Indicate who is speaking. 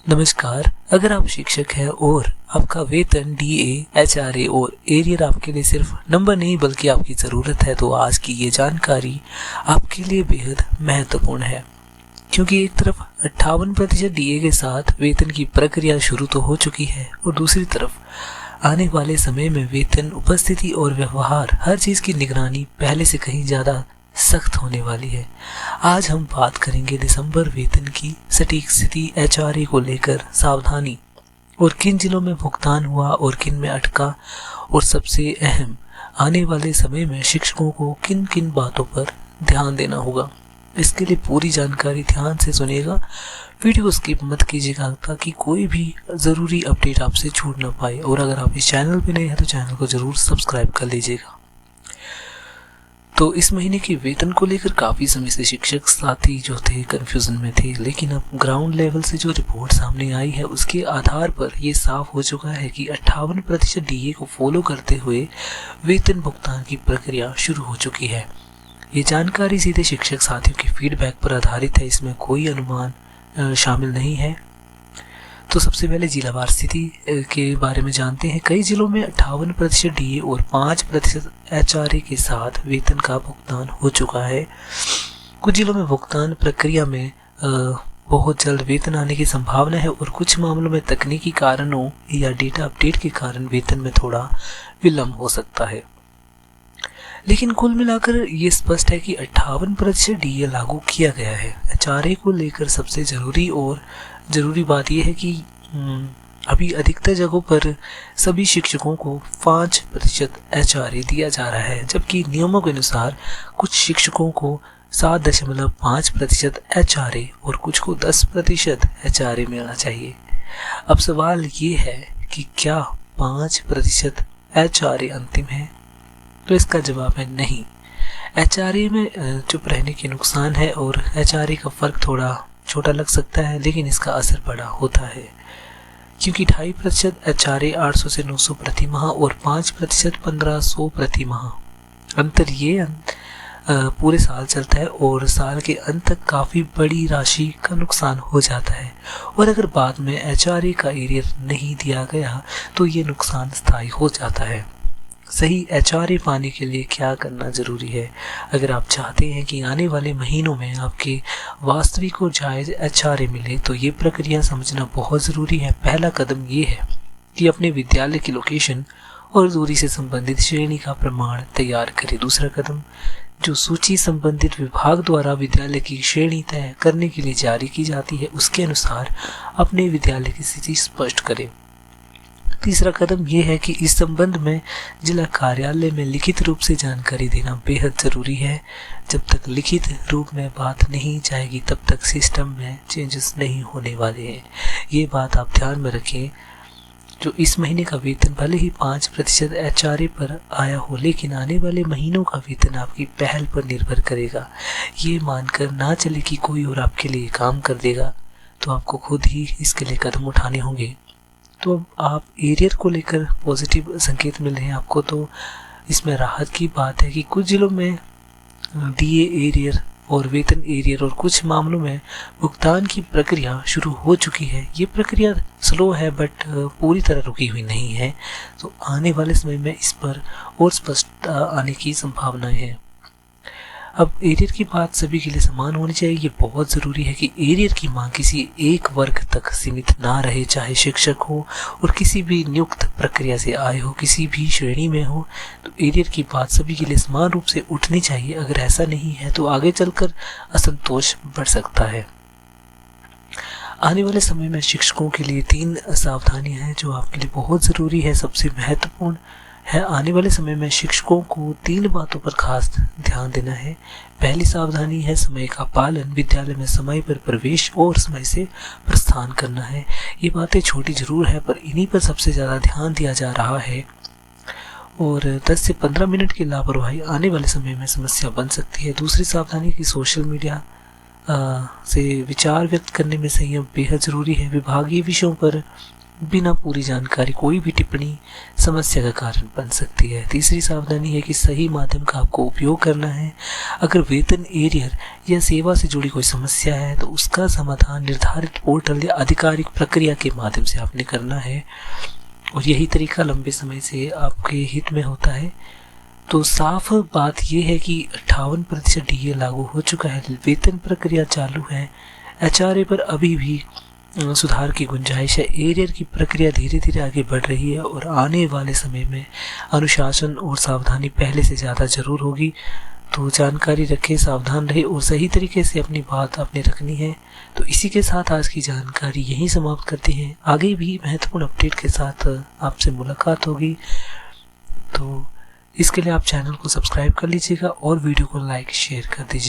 Speaker 1: नमस्कार। अगर आप शिक्षक हैं और आपका वेतन डीए, एचआरए और एरियर आपके लिए सिर्फ नंबर नहीं बल्कि आपकी ज़रूरत है, तो आज की ये जानकारी आपके लिए बेहद महत्वपूर्ण है। क्योंकि एक तरफ 58% डीए के साथ वेतन की प्रक्रिया शुरू तो हो चुकी है और दूसरी तरफ आने वाले समय में वेतन, उपस्थिति और व्यवहार हर चीज़ की निगरानी पहले से कहीं ज़्यादा सख्त होने वाली है। आज हम बात करेंगे दिसंबर वेतन की सटीक स्थिति, एचआरए को लेकर सावधानी और किन जिलों में भुगतान हुआ और किन में अटका, और सबसे अहम, आने वाले समय में शिक्षकों को किन किन बातों पर ध्यान देना होगा। इसके लिए पूरी जानकारी ध्यान से सुनिएगा, वीडियो स्किप मत कीजिएगा ताकि कोई भी ज़रूरी अपडेट आपसे छूट ना पाए। और अगर आप इस चैनल पर नए हैं तो चैनल को ज़रूर सब्सक्राइब कर लीजिएगा। तो इस महीने के वेतन को लेकर काफ़ी समय से शिक्षक साथी जो थे कन्फ्यूज़न में थे, लेकिन अब ग्राउंड लेवल से जो रिपोर्ट सामने आई है उसके आधार पर ये साफ हो चुका है कि 58% डीए को फॉलो करते हुए वेतन भुगतान की प्रक्रिया शुरू हो चुकी है। ये जानकारी सीधे शिक्षक साथियों के फीडबैक पर आधारित है, इसमें कोई अनुमान शामिल नहीं है। तो सबसे पहले जिलावार स्थिति के बारे में जानते हैं। कई जिलों में 58% डीए और 5% एचआरए के साथ वेतन का भुगतान हो चुका है। कुछ जिलों में भुगतान प्रक्रिया में बहुत जल्द वेतन आने की संभावना है और कुछ मामलों में तकनीकी कारणों या डेटा अपडेट के कारण वेतन में थोड़ा विलंब हो सकता है। लेकिन कुल मिलाकर ये स्पष्ट है कि 58% डीए लागू किया गया है। एचआरए को लेकर सबसे ज़रूरी बात यह है कि अभी अधिकतर जगहों पर सभी शिक्षकों को 5% एचआरए दिया जा रहा है, जबकि नियमों के अनुसार कुछ शिक्षकों को 7.5% एचआरए और कुछ को 10% एचआरए मिलना चाहिए। अब सवाल ये है कि क्या 5% एचआरए अंतिम है? तो इसका जवाब है नहीं। एचआरए में चुप रहने के नुकसान है और एचआरए का फ़र्क थोड़ा छोटा लग सकता है, लेकिन इसका असर बड़ा होता है, क्योंकि 2.5% एचआरए 800 से 900 प्रति माह और 5% 1500 प्रति माह। अंतर ये पूरे साल चलता है और साल के अंत तक काफ़ी बड़ी राशि का नुकसान हो जाता है। और अगर बाद में एचआरए का एरियर नहीं दिया गया तो ये नुकसान स्थायी हो जाता है। सही एचआरए पाने के लिए क्या करना ज़रूरी है? अगर आप चाहते हैं कि आने वाले महीनों में आपके वास्तविक और जायज़ एचआरए मिले तो ये प्रक्रिया समझना बहुत ज़रूरी है। पहला कदम ये है कि अपने विद्यालय की लोकेशन और दूरी से संबंधित श्रेणी का प्रमाण तैयार करें। दूसरा कदम, जो सूची संबंधित विभाग द्वारा विद्यालय की श्रेणी तय करने के लिए जारी की जाती है उसके अनुसार अपने विद्यालय की स्थिति स्पष्ट करें। तीसरा कदम यह है कि इस संबंध में जिला कार्यालय में लिखित रूप से जानकारी देना बेहद ज़रूरी है। जब तक लिखित रूप में बात नहीं जाएगी तब तक सिस्टम में चेंजेस नहीं होने वाले हैं। ये बात आप ध्यान में रखें। जो इस महीने का वेतन भले ही 5% एचआरए पर आया हो, लेकिन आने वाले महीनों का वेतन आपकी पहल पर निर्भर करेगा। ये मानकर ना चले कि कोई और आपके लिए काम कर देगा, तो आपको खुद ही इसके लिए कदम उठाने होंगे। तो अब आप एरियर को लेकर पॉजिटिव संकेत मिल रहे हैं आपको, तो इसमें राहत की बात है कि कुछ जिलों में डीए एरियर और वेतन एरियर और कुछ मामलों में भुगतान की प्रक्रिया शुरू हो चुकी है। ये प्रक्रिया स्लो है बट पूरी तरह रुकी हुई नहीं है, तो आने वाले समय में इस पर और स्पष्टता आने की संभावनाएं हैं। अब एरियर की बात सभी के लिए समान होनी चाहिए। ये बहुत ज़रूरी है कि एरियर की मांग किसी एक वर्ग तक सीमित ना रहे, चाहे शिक्षक हो और किसी भी नियुक्त प्रक्रिया से आए हो, किसी भी श्रेणी में हो। तो एरियर की बात सभी के लिए समान रूप से उठनी चाहिए। अगर ऐसा नहीं है तो आगे चलकर असंतोष बढ़ सकता है। आने वाले समय में शिक्षकों के लिए 3 सावधानियां हैं जो आपके लिए बहुत ज़रूरी है। सबसे महत्वपूर्ण है, आने वाले समय में शिक्षकों को 3 बातों पर खास ध्यान देना है। पहली सावधानी है समय का पालन। विद्यालय में समय पर प्रवेश और समय से प्रस्थान करना है। ये बातें छोटी जरूर है पर इन्हीं पर सबसे ज़्यादा ध्यान दिया जा रहा है, और 10 से 15 मिनट की लापरवाही आने वाले समय में समस्या बन सकती है। दूसरी सावधानी की सोशल मीडिया से विचार व्यक्त करने में संयम बेहद ज़रूरी है। विभागीय विषयों पर बिना पूरी जानकारी कोई भी टिप्पणी समस्या का कारण बन सकती है। तीसरी सावधानी है कि सही माध्यम का आपको उपयोग करना है। अगर वेतन एरियर या सेवा से जुड़ी कोई समस्या है तो उसका समाधान निर्धारित पोर्टल या आधिकारिक प्रक्रिया के माध्यम से आपने करना है, और यही तरीका लंबे समय से आपके हित में होता है। तो साफ बात यह है कि 58% DA लागू हो चुका है, वेतन प्रक्रिया चालू है, HRA पर अभी भी सुधार की गुंजाइश है। एरियर की प्रक्रिया धीरे धीरे आगे बढ़ रही है और आने वाले समय में अनुशासन और सावधानी पहले से ज़्यादा ज़रूर होगी। तो जानकारी रखें, सावधान रहे और सही तरीके से अपनी बात आपने रखनी है। तो इसी के साथ आज की जानकारी यहीं समाप्त करते हैं। आगे भी महत्वपूर्ण अपडेट के साथ आपसे मुलाकात होगी। तो इसके लिए आप चैनल को सब्सक्राइब कर लीजिएगा और वीडियो को लाइक शेयर कर दीजिए।